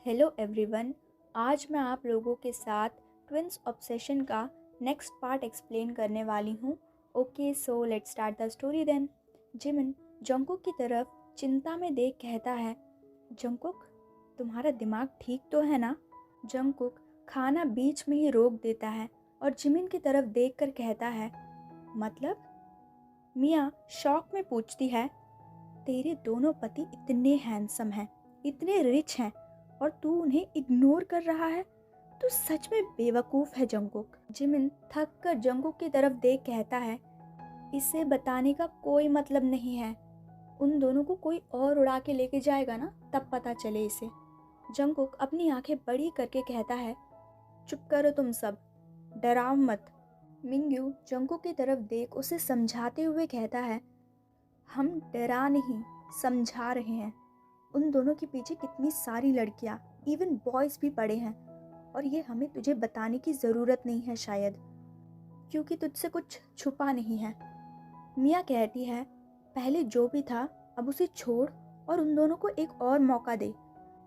Hello everyone. आज मैं आप लोगों के साथ ट्विंस ऑब्सेशन का नेक्स्ट पार्ट एक्सप्लेन करने वाली हूँ। Okay, so let's start the story then. Jimin Jungkook की तरफ चिंता में देख कहता है, जंगकुक तुम्हारा दिमाग ठीक तो है ना? जंगकुक खाना बीच में ही रोक देता है और जिमिन की तरफ देखकर कहता है, मतलब? मिया शॉक में पूछती है, तेरे दोनों पति इतने हैंडसम हैं, इतने रिच हैं और तू उन्हें इग्नोर कर रहा है? तू सच में बेवकूफ़ है जंगकुक। जिमिन थक कर जंगकुक की तरफ देख कहता है, इसे बताने का कोई मतलब नहीं है। उन दोनों को कोई और उड़ा के लेके जाएगा ना, तब पता चले इसे। जंगकुक अपनी आंखें बड़ी करके कहता है, चुप करो तुम सब, डराओ मत। मिंग्यू जंगकुक की तरफ देख उसे समझाते हुए कहता है, हम डरा नहीं, समझा रहे हैं। उन दोनों के पीछे कितनी सारी लड़कियां, इवन बॉयज़ भी पड़े हैं और ये हमें तुझे बताने की ज़रूरत नहीं है शायद, क्योंकि तुझसे कुछ छुपा नहीं है। मिया कहती है, पहले जो भी था अब उसे छोड़ और उन दोनों को एक और मौका दे।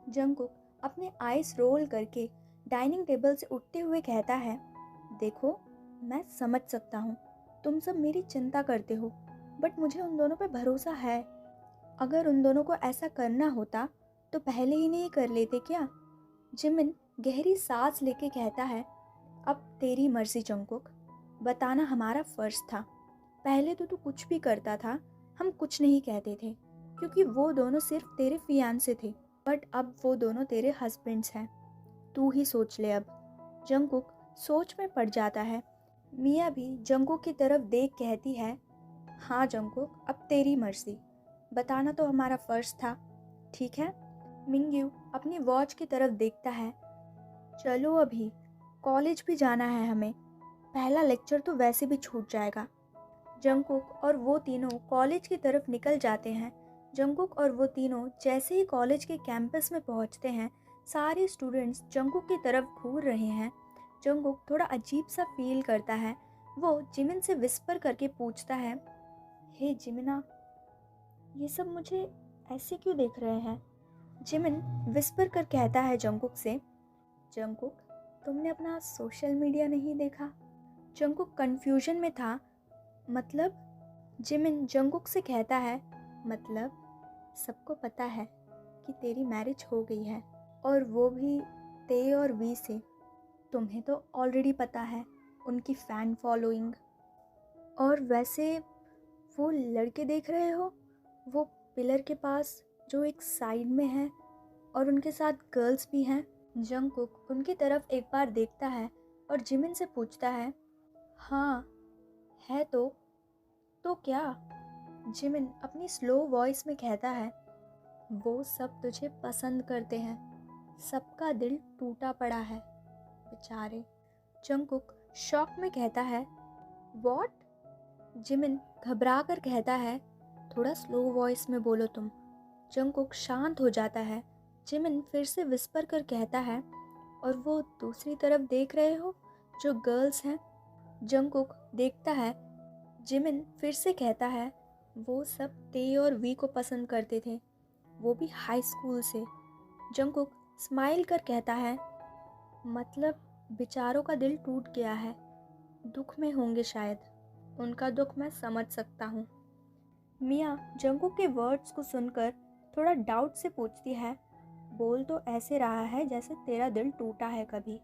जंगकुक अपने आइस रोल करके डाइनिंग टेबल से उठते हुए कहता है, देखो मैं समझ सकता हूँ तुम सब मेरी चिंता करते हो, बट मुझे उन दोनों पर भरोसा है। अगर उन दोनों को ऐसा करना होता तो पहले ही नहीं कर लेते क्या? जिमिन गहरी सांस लेके कहता है, अब तेरी मर्जी जंगकुक, बताना हमारा फर्ज था। पहले तो तू कुछ भी करता था, हम कुछ नहीं कहते थे, क्योंकि वो दोनों सिर्फ तेरे फियांसे थे, बट अब वो दोनों तेरे हस्बैंड्स हैं। तू ही सोच ले अब। जंगकुक सोच में पड़ जाता है। मिया भी जंगकुक की तरफ देख कहती है, हाँ जंगकुक, अब तेरी मर्जी, बताना तो हमारा फर्ज था, ठीक है? मिंग्यू अपनी वॉच की तरफ देखता है, चलो अभी कॉलेज भी जाना है हमें, पहला लेक्चर तो वैसे भी छूट जाएगा। जंगकुक और वो तीनों कॉलेज की तरफ निकल जाते हैं। जंगकुक और वो तीनों जैसे ही कॉलेज के कैंपस में पहुंचते हैं, सारे स्टूडेंट्स जंगकुक की तरफ घूर रहे हैं। जंगकुक थोड़ा अजीब सा फील करता है। वो जिमिन से विस्पर करके पूछता है, हे जिमिना, ये सब मुझे ऐसे क्यों देख रहे हैं? जिमिन विस्पर कर कहता है जंगकुक से, जंगकुक तुमने अपना सोशल मीडिया नहीं देखा? जंगकुक कंफ्यूजन में था। मतलब? जिमिन जंगकुक से कहता है, मतलब सबको पता है कि तेरी मैरिज हो गई है, और वो भी ते और वी से। तुम्हें तो ऑलरेडी पता है उनकी फ़ैन फॉलोइंग। और वैसे वो लड़के देख रहे हो, वो पिलर के पास जो एक साइड में है, और उनके साथ गर्ल्स भी हैं। जंगकुक उनकी तरफ एक बार देखता है और जिमिन से पूछता है, हाँ है तो क्या? जिमिन अपनी स्लो वॉइस में कहता है, वो सब तुझे पसंद करते हैं, सबका दिल टूटा पड़ा है बेचारे। जंगकुक शॉक में कहता है, वॉट? जिमिन घबरा कर कहता है, थोड़ा स्लो वॉइस में बोलो तुम। जंगकुक शांत हो जाता है। जिमिन फिर से विस्पर कर कहता है, और वो दूसरी तरफ देख रहे हो जो गर्ल्स हैं? जंगकुक देखता है। जिमिन फिर से कहता है, वो सब ते और वी को पसंद करते थे, वो भी हाई स्कूल से। जंगकुक स्माइल कर कहता है, मतलब बेचारों का दिल टूट गया है, दुख में होंगे शायद, उनका दुख मैं समझ सकता हूँ। मिया जंगकुक के वर्ड्स को सुनकर थोड़ा डाउट से पूछती है, बोल तो ऐसे रहा है जैसे तेरा दिल टूटा है कभी।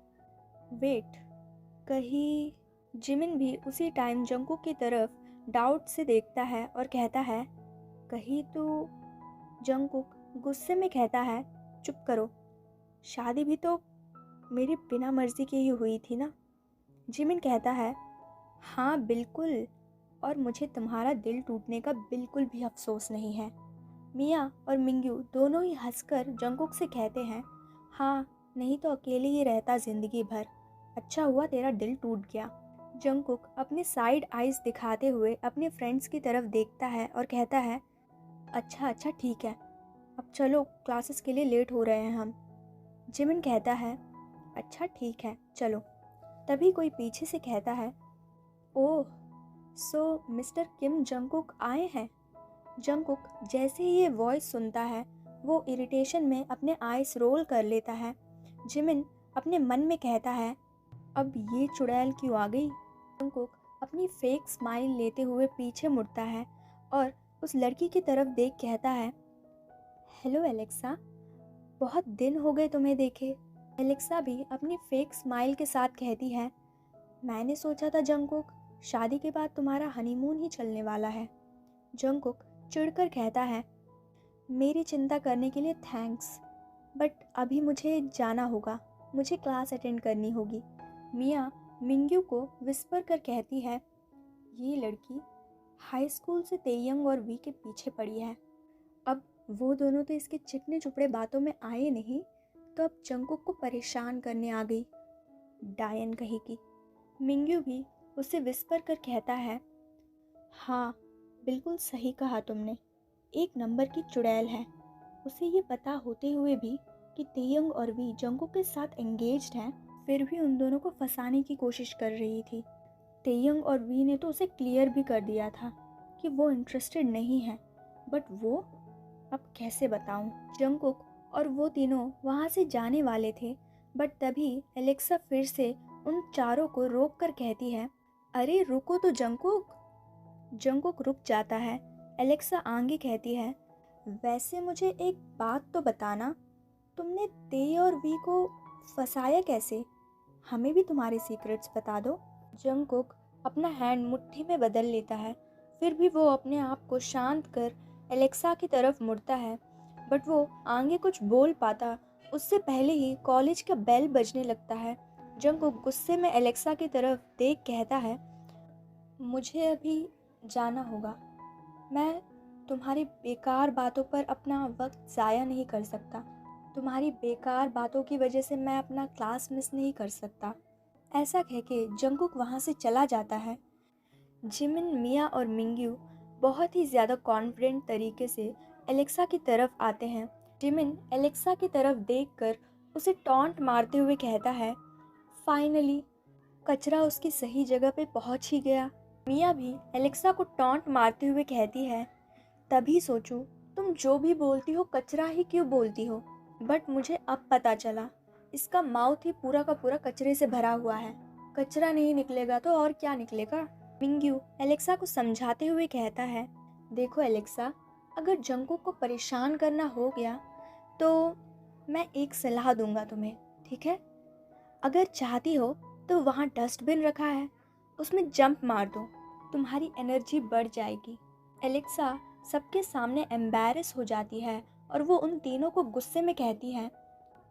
वेट, कहीं? जिमिन भी उसी टाइम जंगकुक की तरफ डाउट से देखता है और कहता है, कहीं तो? जंगकुक गुस्से में कहता है, चुप करो, शादी भी तो मेरी बिना मर्जी की ही हुई थी ना। जिमिन कहता है, हाँ बिल्कुल, और मुझे तुम्हारा दिल टूटने का बिल्कुल भी अफसोस नहीं है। मिया और मिंग्यू दोनों ही हंसकर जंगकुक से कहते हैं, हाँ, नहीं तो अकेले ही रहता जिंदगी भर, अच्छा हुआ तेरा दिल टूट गया। जंगकुक अपने साइड आइज दिखाते हुए अपने फ्रेंड्स की तरफ देखता है और कहता है, अच्छा ठीक है, अब चलो, क्लासेस के लिए लेट हो रहे हैं हम। जिमिन कहता है, अच्छा ठीक है चलो। तभी कोई पीछे से कहता है, ओह, सो मिस्टर किम जंगकुक आए हैं। जंगकुक जैसे ही ये वॉइस सुनता है वो इरिटेशन में अपने आइस रोल कर लेता है। जिमिन अपने मन में कहता है, अब ये चुड़ैल क्यों आ गई। जंगकुक अपनी फेक स्माइल लेते हुए पीछे मुड़ता है और उस लड़की की तरफ देख कहता है, हेलो एलेक्सा, बहुत दिन हो गए तुम्हें देखे। एलेक्सा भी अपनी फेक स्माइल के साथ कहती है, मैंने सोचा था जंगकुक, शादी के बाद तुम्हारा हनीमून ही चलने वाला है। जंगकुक चिढ़कर कहता है, मेरी चिंता करने के लिए थैंक्स, बट अभी मुझे जाना होगा, मुझे क्लास अटेंड करनी होगी। मिया मिंग्यू को विस्पर कर कहती है, ये लड़की हाई स्कूल से तेयंग और वी के पीछे पड़ी है। अब वो दोनों तो इसके चिकने चुपड़े बातों में आए नहीं, तो अब जंगकुक को परेशान करने आ गई, डायन कहेगी। मिंग्यू भी उसे विस्पर कर कहता है, हाँ बिल्कुल सही कहा तुमने, एक नंबर की चुड़ैल है। उसे ये पता होते हुए भी कि तेयंग और वी जंगकुक के साथ एंगेज्ड हैं, फिर भी उन दोनों को फंसाने की कोशिश कर रही थी। तेयंग और वी ने तो उसे क्लियर भी कर दिया था कि वो इंटरेस्टेड नहीं है, बट वो अब कैसे बताऊं। जंगकुक और वो तीनों वहाँ से जाने वाले थे, बट तभी एलेक्सा फिर से उन चारों को रोक कर कहती है, अरे रुको तो जंगकुक। जंगकुक रुक जाता है। एलेक्सा आगे कहती है, वैसे मुझे एक बात तो बताना, तुमने ते और वी को फंसाया कैसे? हमें भी तुम्हारे सीक्रेट्स बता दो। जंगकुक अपना हैंड मुट्ठी में बदल लेता है, फिर भी वो अपने आप को शांत कर एलेक्सा की तरफ मुड़ता है, बट वो आगे कुछ बोल पाता उससे पहले ही कॉलेज का बेल बजने लगता है। जंगकुक गुस्से में एलेक्सा की तरफ देख कहता है, मुझे अभी जाना होगा, मैं तुम्हारी बेकार बातों पर अपना वक्त ज़ाया नहीं कर सकता। तुम्हारी बेकार बातों की वजह से मैं अपना क्लास मिस नहीं कर सकता। ऐसा कह के जंगकुक वहाँ से चला जाता है। जिमिन, मिया और मिंग्यू बहुत ही ज़्यादा कॉन्फिडेंट तरीके से एलेक्सा की तरफ आते हैं। जिमिन एलेक्सा की तरफ देखकर उसे टॉन्ट मारते हुए कहता है, फाइनली कचरा उसकी सही जगह पे पहुँच ही गया। मिया भी एलेक्सा को टॉन्ट मारते हुए कहती है, तभी सोचूं तुम जो भी बोलती हो कचरा ही क्यों बोलती हो, बट मुझे अब पता चला, इसका माउथ ही पूरा का पूरा कचरे से भरा हुआ है। कचरा नहीं निकलेगा तो और क्या निकलेगा। मिंग्यू एलेक्सा को समझाते हुए कहता है, देखो एलेक्सा, अगर जंगकुक को परेशान करना हो गया तो मैं एक सलाह दूंगा तुम्हें, ठीक है? अगर चाहती हो तो वहाँ डस्टबिन रखा है, उसमें जंप मार दो, तुम्हारी एनर्जी बढ़ जाएगी। एलेक्सा सबके सामने एम्बैरेस हो जाती है और वो उन तीनों को गुस्से में कहती है,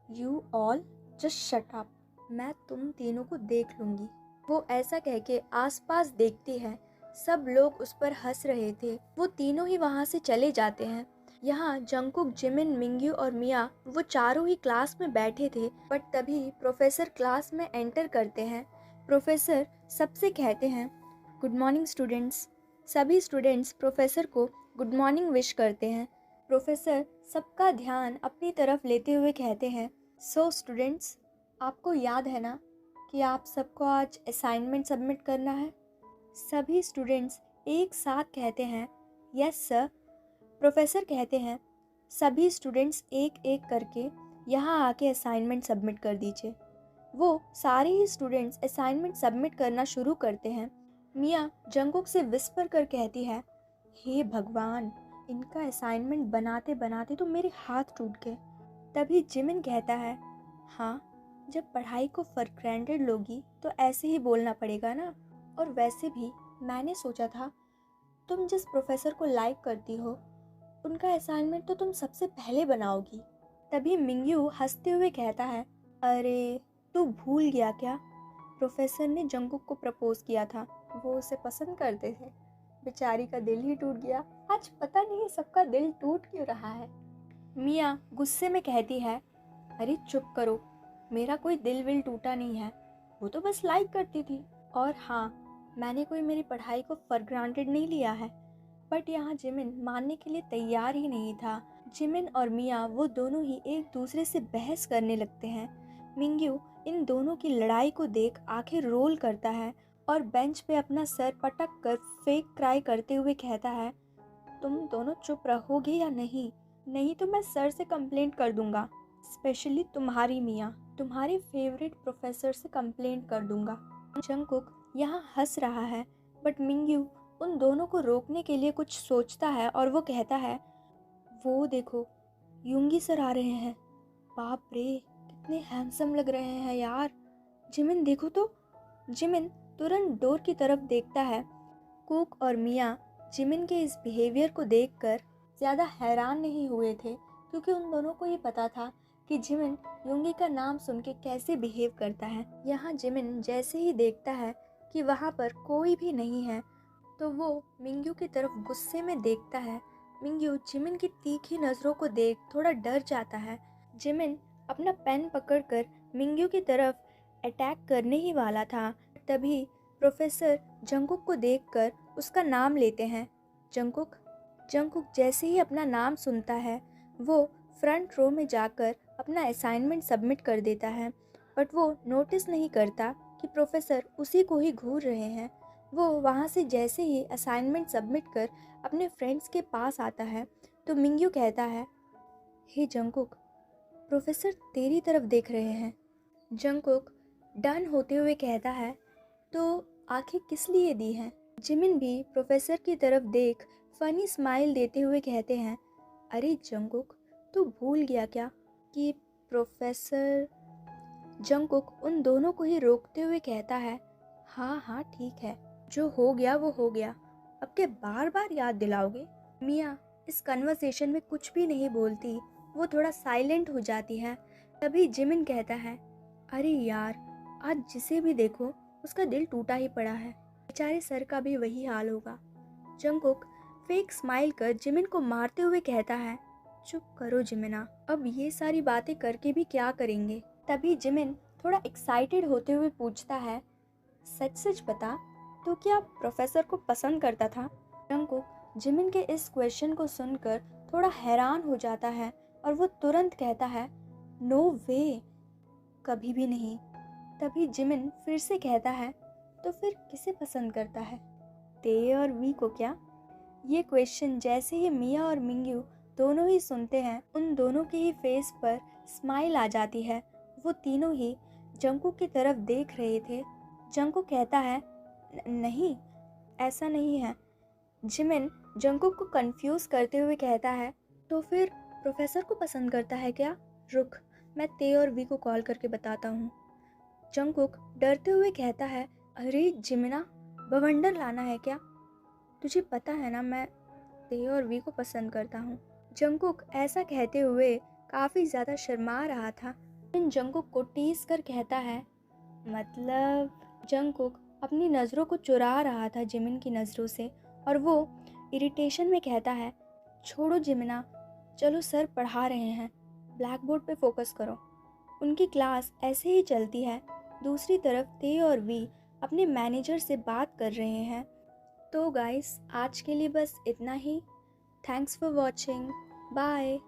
you all just shut up, मैं तुम तीनों को देख लूँगी। वो ऐसा कह के आसपास देखती है। सब लोग उस पर हंस रहे थे। वो तीनों ही वहाँ से चले जाते हैं। यहाँ जंगकुक, जिमिन, मिंग्यू और मिया वो चारों ही क्लास में बैठे थे, बट तभी प्रोफेसर क्लास में एंटर करते हैं। प्रोफेसर सबसे कहते हैं, गुड मॉर्निंग स्टूडेंट्स। सभी स्टूडेंट्स प्रोफेसर को गुड मॉर्निंग विश करते हैं। प्रोफेसर सबका ध्यान अपनी तरफ लेते हुए कहते हैं, सो स्टूडेंट्स, आपको याद है ना कि आप सबको आज असाइनमेंट सबमिट करना है? सभी स्टूडेंट्स एक साथ कहते हैं, यस सर। प्रोफेसर कहते हैं, सभी स्टूडेंट्स एक एक करके यहाँ आके असाइनमेंट सबमिट कर दीजिए। वो सारे ही स्टूडेंट्स असाइनमेंट सबमिट करना शुरू करते हैं। मिया जंगकुक से विस्पर कर कहती है, हे भगवान, इनका असाइनमेंट बनाते बनाते तो मेरे हाथ टूट गए। तभी जिमिन कहता है, हाँ, जब पढ़ाई को फॉर ग्रांटेड लोगी तो ऐसे ही बोलना पड़ेगा ना। और वैसे भी मैंने सोचा था, तुम जिस प्रोफेसर को लाइक करती हो उनका असाइनमेंट तो तुम सबसे पहले बनाओगी। तभी मिंग्यू हंसते हुए कहता है, अरे तू भूल गया क्या, प्रोफेसर ने जंगकुक को प्रपोज किया था, वो उसे पसंद करते थे। बेचारी का दिल ही टूट गया। आज पता नहीं सबका दिल टूट क्यों रहा है। मिया गुस्से में कहती है, अरे चुप करो, मेरा कोई दिल विल टूटा नहीं है, वो तो बस लाइक करती थी। और हाँ, मैंने कोई मेरी पढ़ाई को फॉर ग्रांटेड नहीं लिया है। बट यहाँ जिमिन मानने के लिए तैयार ही नहीं था। जिमिन और मिया वो दोनों ही एक दूसरे से बहस करने लगते हैं। मिंग्यू इन दोनों की लड़ाई को देख आंखें रोल करता है और बेंच पे अपना सर पटक कर फेक क्राई करते हुए कहता है, तुम दोनों चुप रहोगे या नहीं? नहीं तो मैं सर से कंप्लेंट कर दूंगा, स्पेशली तुम्हारी मियाँ, तुम्हारे फेवरेट प्रोफेसर से कंप्लेंट कर दूंगा। जंगकुक यहाँ हंस रहा है, बट मिंग्यू उन दोनों को रोकने के लिए कुछ सोचता है और वो कहता है, वो देखो यूंगी सर आ रहे हैं, बाप रे कितने हैंडसम लग रहे हैं यार। जिमिन देखो तो। जिमिन तुरंत डोर की तरफ देखता है। कुक और मियाँ जिमिन के इस बिहेवियर को देखकर ज़्यादा हैरान नहीं हुए थे, क्योंकि उन दोनों को ये पता था कि जिमिन यूंगी का नाम सुन के कैसे बिहेव करता है। यहाँ जिमिन जैसे ही देखता है कि वहाँ पर कोई भी नहीं है, तो वो मिंग्यू की तरफ गुस्से में देखता है। मिंग्यू जिमिन की तीखी नज़रों को देख थोड़ा डर जाता है। जिमिन अपना पेन पकड़कर मिंग्यू की तरफ अटैक करने ही वाला था, तभी प्रोफेसर जंगकुक को देखकर उसका नाम लेते हैं। जंगकुक। जंगकुक जैसे ही अपना नाम सुनता है, वो फ्रंट रो में जाकर अपना असाइनमेंट सबमिट कर देता है, बट वो नोटिस नहीं करता कि प्रोफेसर उसी को ही घूर रहे हैं। वो वहाँ से जैसे ही असाइनमेंट सबमिट कर अपने फ्रेंड्स के पास आता है, तो मिंग्यू कहता है, हे जंगकुक, प्रोफेसर तेरी तरफ देख रहे हैं। जंगकुक डन होते हुए कहता है, तो आंखें किस लिए दी हैं? जिमिन भी प्रोफेसर की तरफ देख फनी स्माइल देते हुए कहते हैं, अरे जंगकुक, तू भूल गया क्या कि प्रोफेसर। जंगकुक उन दोनों को ही रोकते हुए कहता है, हाँ हाँ ठीक है, जो हो गया वो हो गया, अब के बार बार याद दिलाओगे? मियाँ इस कन्वर्सेशन में कुछ भी नहीं बोलती, वो थोड़ा साइलेंट हो जाती है। तभी जिमिन कहता है, अरे यार, आज जिसे भी देखो उसका दिल टूटा ही पड़ा है, बेचारे सर का भी वही हाल होगा। जंगकुक फेक स्माइल कर जिमिन को मारते हुए कहता है, चुप करो जिमिना, अब ये सारी बातें करके भी क्या करेंगे? तभी जिमिन थोड़ा एक्साइटेड होते हुए पूछता है, सच सच बता, तो क्या प्रोफेसर को पसंद करता था? जंगकुक जिमिन के इस क्वेश्चन को सुनकर थोड़ा हैरान हो जाता है और वो तुरंत कहता है, नो वे, कभी भी नहीं। तभी जिमिन फिर से कहता है, तो फिर किसे पसंद करता है, ते और वी को क्या? ये क्वेश्चन जैसे ही मिया और मिंग्यू दोनों ही सुनते हैं, उन दोनों के ही फेस पर स्माइल आ जाती है। वो तीनों ही जंगकुक की तरफ देख रहे थे। जंगकुक कहता है, नहीं, ऐसा नहीं है। जिमिन जंगकुक को कंफ्यूज करते हुए कहता है, तो फिर प्रोफेसर को पसंद करता है क्या? रुक, मैं ते और वी को कॉल करके बताता हूँ। जंगकुक डरते हुए कहता है, अरे जिमिना, बवंडर लाना है क्या? तुझे पता है ना मैं ते और वी को पसंद करता हूँ। जंगकुक ऐसा कहते हुए काफ़ी ज़्यादा शर्मा रहा था। लेकिन जंगकुक को टीज कर कहता है, मतलब। जंगकुक अपनी नज़रों को चुरा रहा था जिमिन की नज़रों से, और वो इरिटेशन में कहता है, छोड़ो जिमिना, चलो सर पढ़ा रहे हैं, ब्लैक बोर्ड पे फोकस करो। उनकी क्लास ऐसे ही चलती है। दूसरी तरफ ते और वी अपने मैनेजर से बात कर रहे हैं। तो गाइस, आज के लिए बस इतना ही। Thanks for watching, bye.